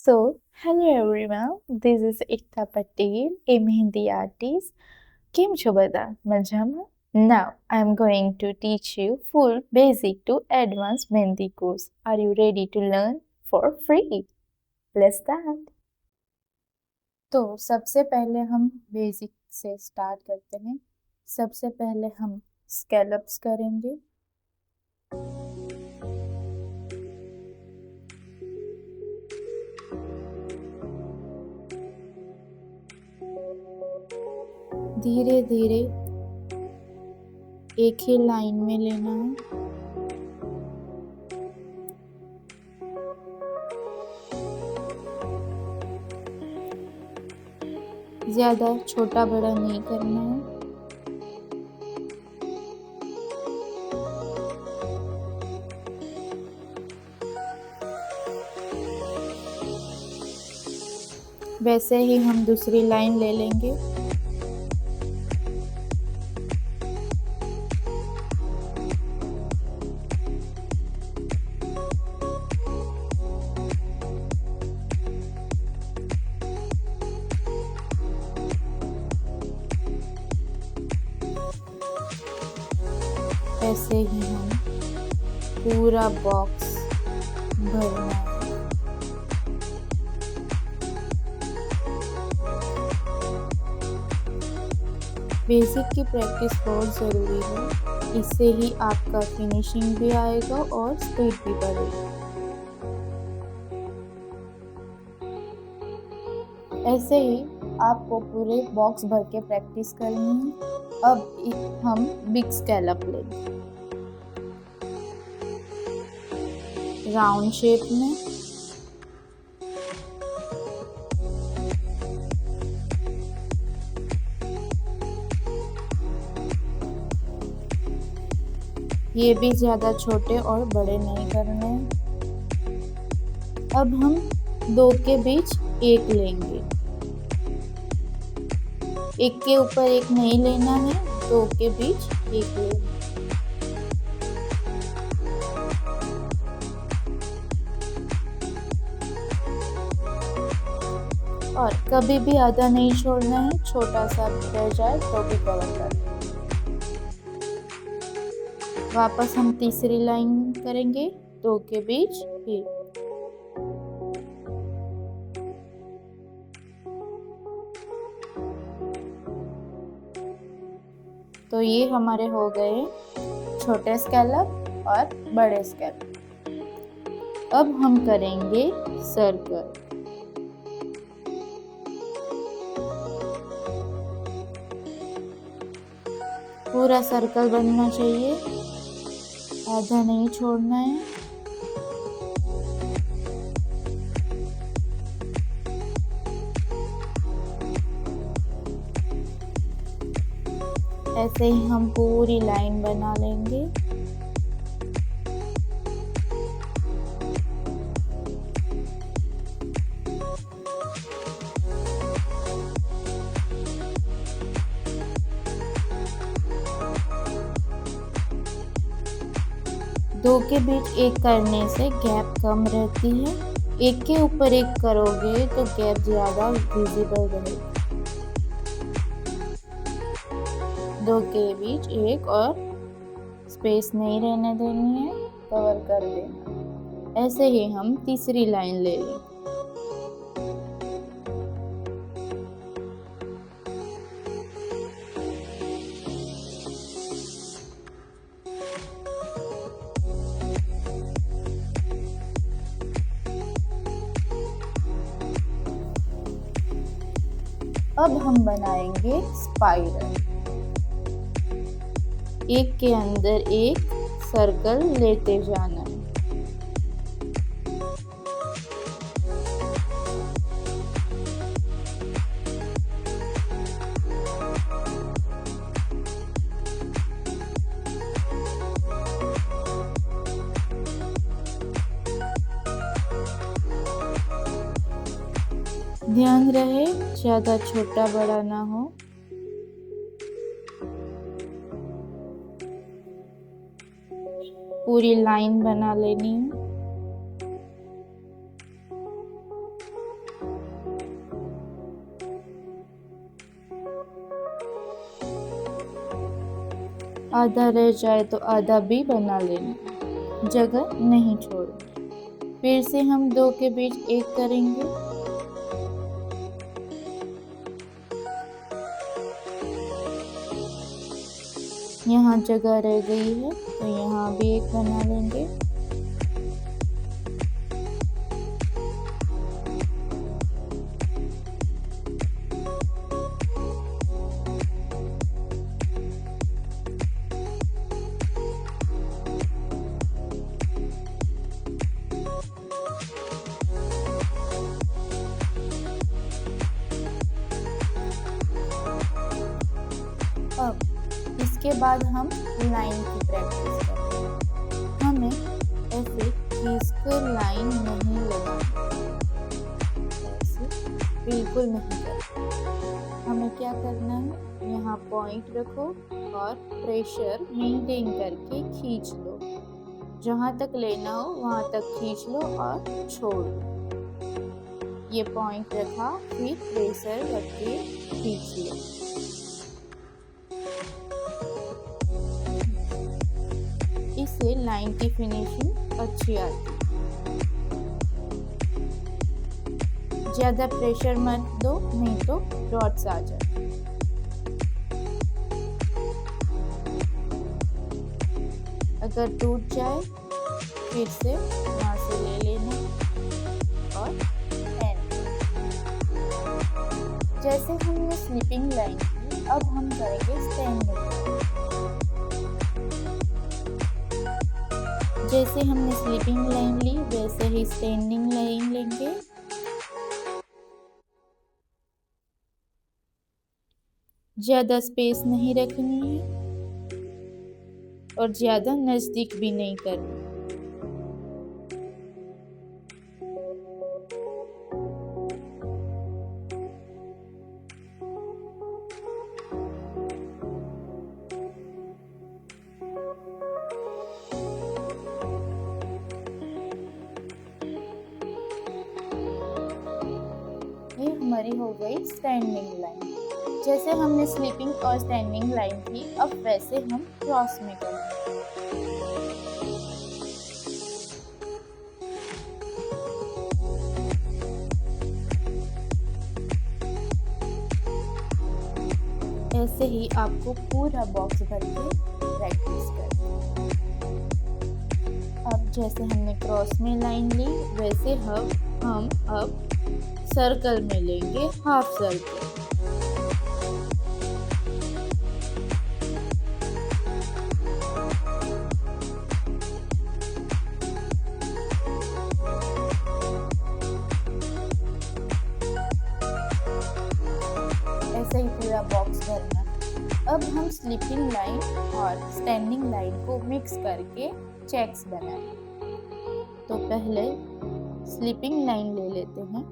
Hello everyone, this is Ekta Patel, a Mehndi artist. કેમ છો બધા? મજામાં? Now I am going to teach you full basic to advanced Mehndi course. Are you ready to learn for free? Let's start. तो सबसे पहले हम basic से start करते हैं। सबसे पहले हम स्कैलप्स करेंगे। धीरे धीरे एक ही लाइन में लेना है। ज्यादा छोटा बड़ा नहीं करना है। वैसे ही हम दूसरी लाइन ले लेंगे। ऐसे ही हम पूरा बॉक्स भरना है। बेसिक की प्रैक्टिस बहुत ज़रूरी है, इससे ही आपका फिनिशिंग भी आएगा और स्पीड भी बढ़ेगी। ऐसे ही आपको पूरे बॉक्स भर के प्रैक्टिस करनी है। अब हम बिग स्कैलप लेंगे राउंड शेप में। ये भी ज़्यादा छोटे और बड़े नहीं करने हैं। अब हम दो के बीच एक लेंगे। एक के ऊपर एक नहीं लेना है, दो के बीच एक लेना। और कभी भी आधा नहीं छोड़ना है, छोटा सा रह जाए तो भी कवर कर। वापस हम तीसरी लाइन करेंगे, दो के बीच एक। तो ये हमारे हो गए छोटे स्कैलप और बड़े स्कैलप। अब हम करेंगे सर्कल। पूरा सर्कल बनना चाहिए, आधा नहीं छोड़ना है। ऐसे ही हम पूरी लाइन बना लेंगे। दो के बीच एक करने से गैप कम रहती है, एक के ऊपर एक करोगे तो गैप ज़्यादा विजिबल रहेगा। दो के बीच एक और स्पेस नहीं रहने देनी है, कवर कर देना। ऐसे ही हम तीसरी लाइन ले लें। अब हम बनाएंगे स्पाइरल। एक के अंदर एक सर्कल लेते जाना है। ध्यान रहे ज्यादा छोटा बड़ा ना हो। पूरी लाइन बना लेनी है। आधा रह जाए तो आधा भी बना लेना, जगह नहीं छोड़नी। फिर से हम दो के बीच एक करेंगे। यहाँ जगह रह गई है तो यहाँ भी एक बना लेंगे। अब इसके बाद हम लाइन की प्रैक्टिस करेंगे। हमें ऐसे खींचकर लाइन नहीं लगानी, ऐसे बिल्कुल नहीं करना। हमें क्या करना है, यहाँ पॉइंट रखो और प्रेशर मेंटेन करके खींच लो। जहाँ तक लेना हो वहाँ तक खींच लो और छोड़ दो। ये पॉइंट रखा, फिर प्रेशर रख के खींच लो। इससे लाइन की फिनिशिंग अच्छी आती है। ज्यादा प्रेशर मत दो, नहीं तो डॉट्स आ जाए। अगर टूट जाए फिर से यहाँ से ले लेना और एंड। जैसे हमने स्लीपिंग लाइन की, अब हम करेंगे स्टैंडिंग लाइन। जैसे हमने स्लीपिंग लाइन ली वैसे ही स्टैंडिंग लाइन लेंगे। ज्यादा स्पेस नहीं रखनी है और ज्यादा नजदीक भी नहीं करनी। ये हमारी हो गई स्टैंडिंग लाइन। जैसे हमने स्लीपिंग और स्टैंडिंग लाइन की, अब वैसे हम क्रॉस में करेंगे। ऐसे ही आपको पूरा बॉक्स भर के प्रैक्टिस करना। अब जैसे हमने क्रॉस में लाइन ली वैसे हम अब सर्कल में लेंगे, हाफ सर्कल। ऐसे ही पूरा बॉक्स भरना। अब हम स्लीपिंग लाइन और स्टैंडिंग लाइन को मिक्स करके चेक्स बनाएंगे। तो पहले स्लीपिंग लाइन ले लेते हैं।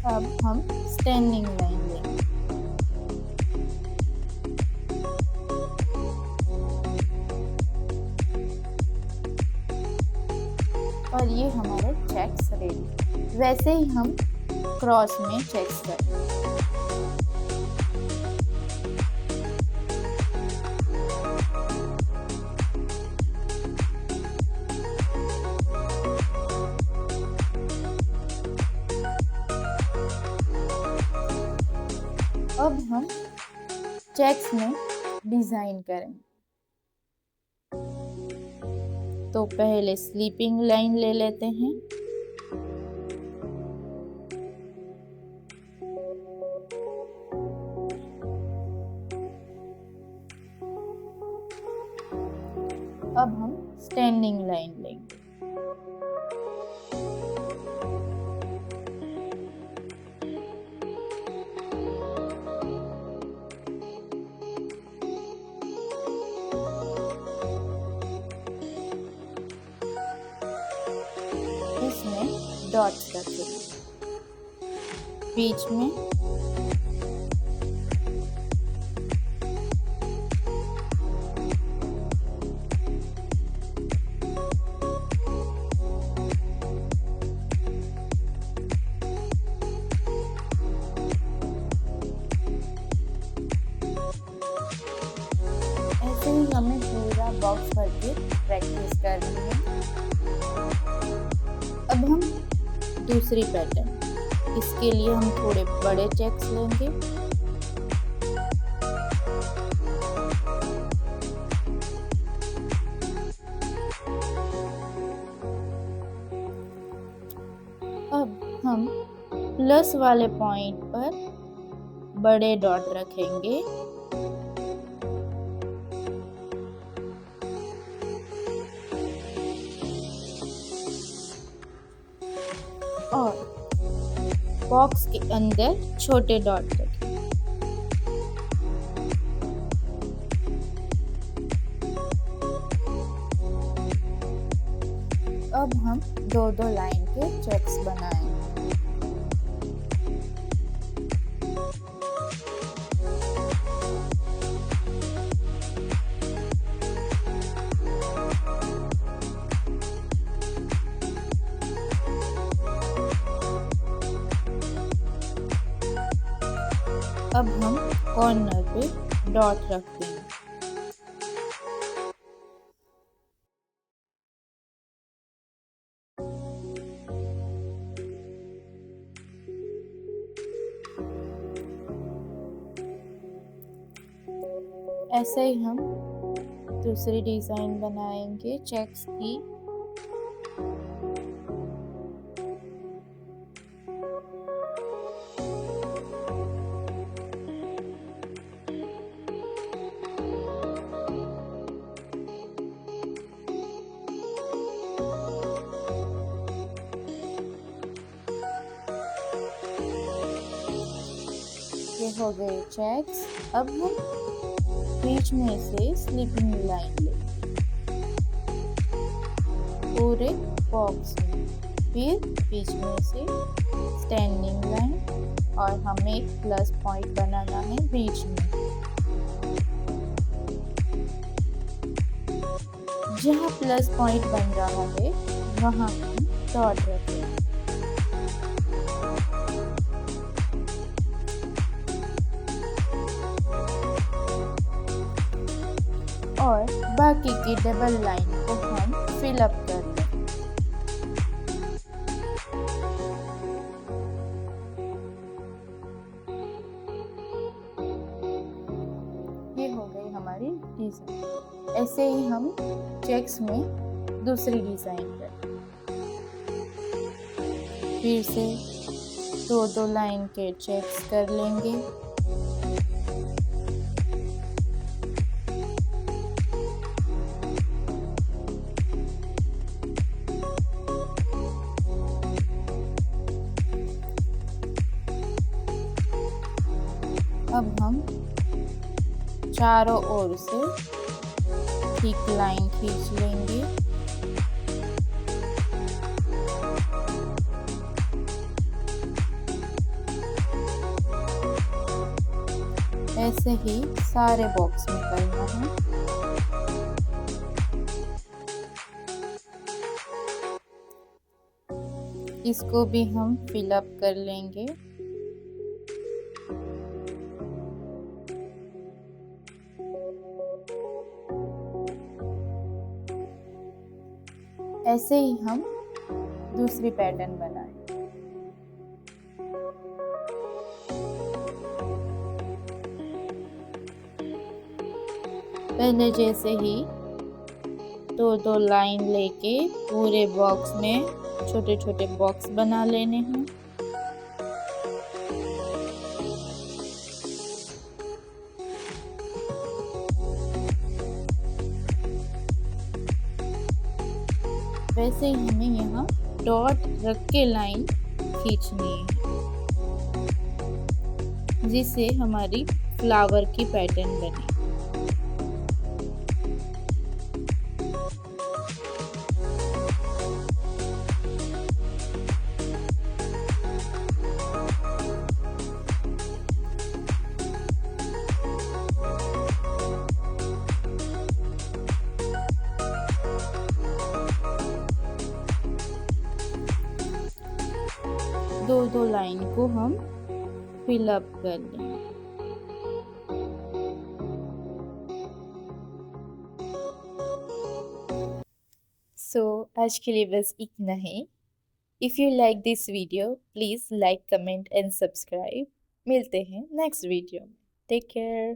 अब हम स्टैंडिंग लाइन लेंगे। और ये हमारे चेक्स रेडी। वैसे ही हम क्रॉस में चेक्स करेंगे। अब हम चेक्स में डिजाइन करेंगे। तो पहले स्लीपिंग लाइन ले लेते हैं। अब हम स्टैंडिंग लाइन लेंगे। इसमें डॉट्स रखेंगे बीच में। बॉक्स भर के प्रैक्टिस कर ली है। अब हम दूसरी पैटर्न, इसके लिए हम थोड़े बड़े चेक्स लेंगे। अब हम प्लस वाले पॉइंट पर बड़े डॉट रखेंगे और बॉक्स के अंदर छोटे डॉट रखेंगे। अब हम दो लाइन के चेक्स बनाएंगे। अब हम कॉर्नर पे डॉट रख देंगे। ऐसे ही हम दूसरी डिजाइन बनाएंगे चेक्स की। ये हो गए चेक्स। अब हम बीच में से स्लीपिंग लाइन लेंगे पूरे बॉक्स में, फिर बीच में से स्टैंडिंग लाइन और हमें एक प्लस पॉइंट बनाना है बीच में। जहाँ प्लस पॉइंट बन रहा है वहाँ हम डॉट रखेंगे। और बाकी की डबल लाइन को हम फिल अप कर लें। ये हो गई हमारी डिजाइन। ऐसे ही हम चेक्स में दूसरी डिजाइन करें। फिर से दो लाइन के चेक्स कर लेंगे। अब हम चारों ओर से ठीक लाइन खींच लेंगे। ऐसे ही सारे बॉक्स में करना है। इसको भी हम फिल अप कर लेंगे। ऐसे ही हम दूसरी पैटर्न बनाएं। पहले जैसे ही दो लाइन लेके पूरे बॉक्स में छोटे छोटे बॉक्स बना लेने हैं। वैसे ही हमें यहाँ डॉट रख के लाइन खींचनी है जिससे हमारी फ्लावर की पैटर्न बने। दो लाइन को हम फिल अप कर लें। सो आज के लिए बस इतना ही। If you like this video please like comment and subscribe. मिलते हैं नेक्स्ट वीडियो में। Take care.